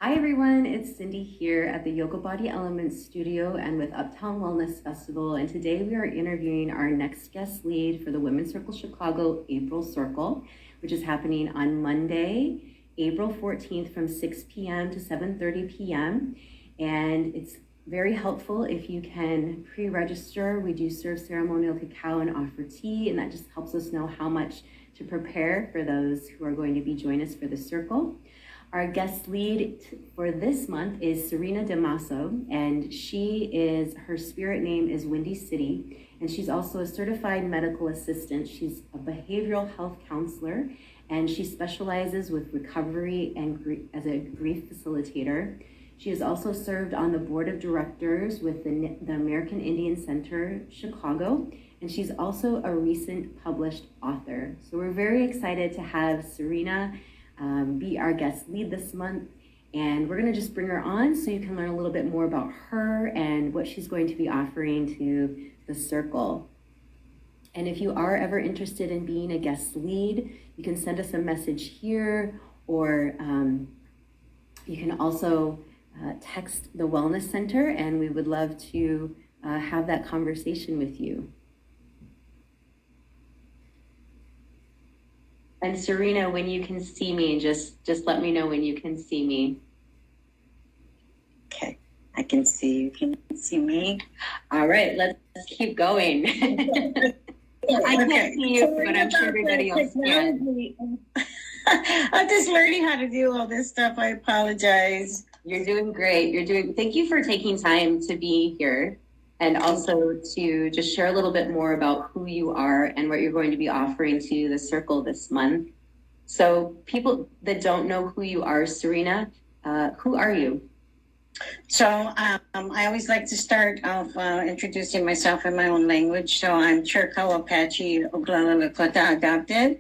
Hi everyone, it's Cindy here at the Yogabodyelements studio and with Uptown Wellness Festival, and today we are interviewing our next guest lead for the Women's Circle Chicago April Circle, which is happening on Monday, April 14th from 6 p.m. to 7:30 p.m. And it's very helpful if you can pre-register. We do serve ceremonial cacao and offer tea, and that just helps us know how much to prepare for those who are going to be joining us for the circle. Our guest lead for this month is Sarina Dimaso, and her spirit name is Windy City, and she's also a certified medical assistant. She's a behavioral health counselor, and she specializes with recovery and as a grief facilitator. She has also served on the board of directors with the American Indian Center, Chicago, and she's also a recent published author. So we're very excited to have Sarina be our guest lead this month, and we're going to just bring her on so you can learn a little bit more about her and what she's going to be offering to the circle. And if you are ever interested in being a guest lead, you can send us a message here, or you can also text the Wellness Center, and we would love to have that conversation with you. And Sarina, when you can see me, just let me know when you can see me. Okay, I can see you. Can you see me? All right, let's keep going. I can't see you, but I'm sure everybody else can. I'm just learning how to do all this stuff. I apologize. You're doing great. Thank you for taking time to be here, and also to just share a little bit more about who you are and what you're going to be offering to the circle this month. So people that don't know who you are, Sarina, who are you? So I always like to start off introducing myself in my own language. So I'm Chiricahua, Apache, Oglala Hunka adopted.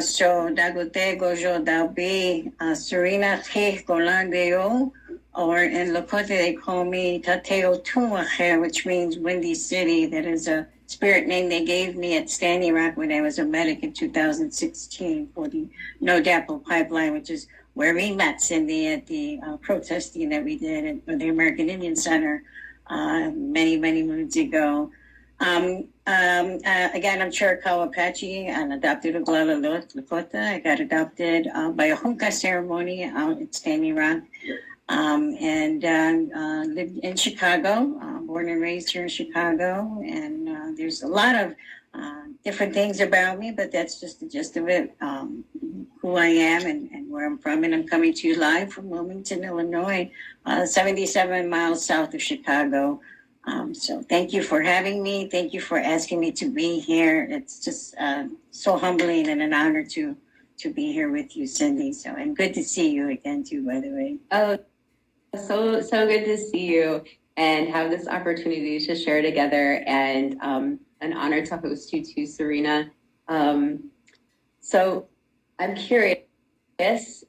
So Dagote Gojo Dabi, Sarina He Golandeo, or in Lakota they call me Tјaté Otjonwahé, which means Windy City. That is a spirit name they gave me at Standing Rock when I was a medic in 2016 for the No Dapple Pipeline, which is where we met Cindy at the protesting that we did at the American Indian Center many moons ago. Again, I'm Chiricahua Apache and adopted Oglala Lakota. I got adopted by a Hunka Ceremony out at Standing Rock, and lived in Chicago, born and raised here in Chicago. And there's a lot of different things about me, but that's just the gist of it, who I am and where I'm from. And I'm coming to you live from Wilmington, Illinois, 77 miles south of Chicago. So thank you for having me. Thank you for asking me to be here. It's just so humbling and an honor to be here with you, Cindy. So, and good to see you again too, by the way. Oh, so good to see you and have this opportunity to share together, and an honor to host you too, Sarina. So I'm curious,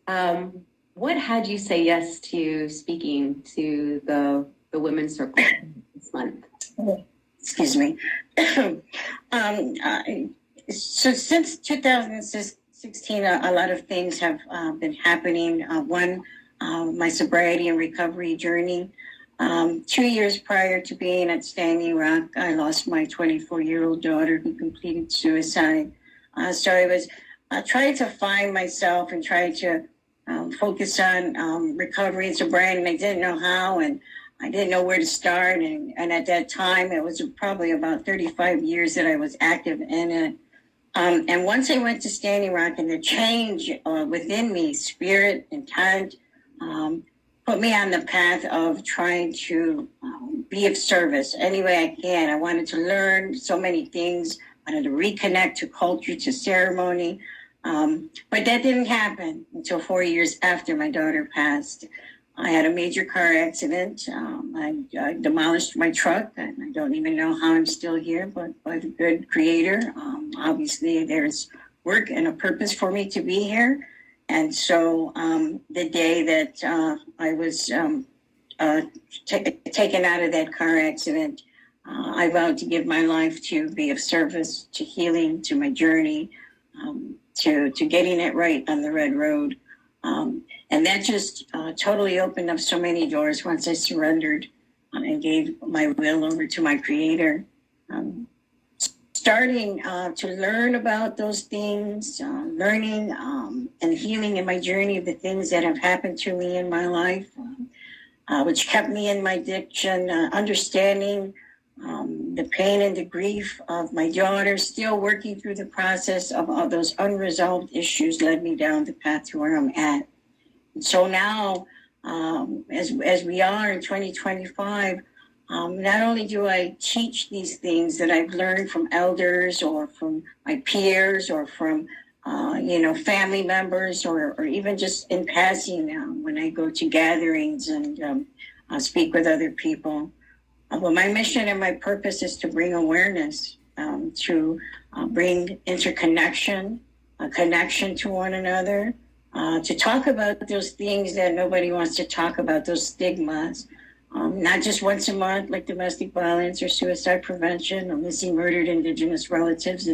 what had you say yes to speaking to the Women's Circle this month? Excuse me. So since 2016, a lot of things have been happening. One, my sobriety and recovery journey. 2 years prior to being at Standing Rock, I lost my 24-year-old daughter who completed suicide. So I was trying to find myself and trying to focus on recovery and sobriety, and I didn't know how, and I didn't know where to start. And at that time, it was probably about 35 years that I was active in it. And once I went to Standing Rock, and the change within me, spirit, intent, put me on the path of trying to be of service any way I can. I wanted to learn so many things. I wanted to reconnect to culture, to ceremony. But that didn't happen until 4 years after my daughter passed. I had a major car accident. I demolished my truck, and I don't even know how I'm still here, but by the good creator. Obviously, there's work and a purpose for me to be here. And so the day that I was taken out of that car accident, I vowed to give my life to be of service, to healing, to my journey, to getting it right on the red road. And that just totally opened up so many doors once I surrendered and gave my will over to my Creator. Starting to learn about those things, learning and healing in my journey of the things that have happened to me in my life, which kept me in my addiction, understanding the pain and the grief of my daughter, still working through the process of all those unresolved issues led me down the path to where I'm at. And so now, as we are in 2025, not only do I teach these things that I've learned from elders or from my peers or from, family members or even just in passing when I go to gatherings and speak with other people. But my mission and my purpose is to bring awareness, to bring interconnection, a connection to one another, to talk about those things that nobody wants to talk about, those stigmas. Not just once a month, like domestic violence or suicide prevention or missing murdered Indigenous relatives.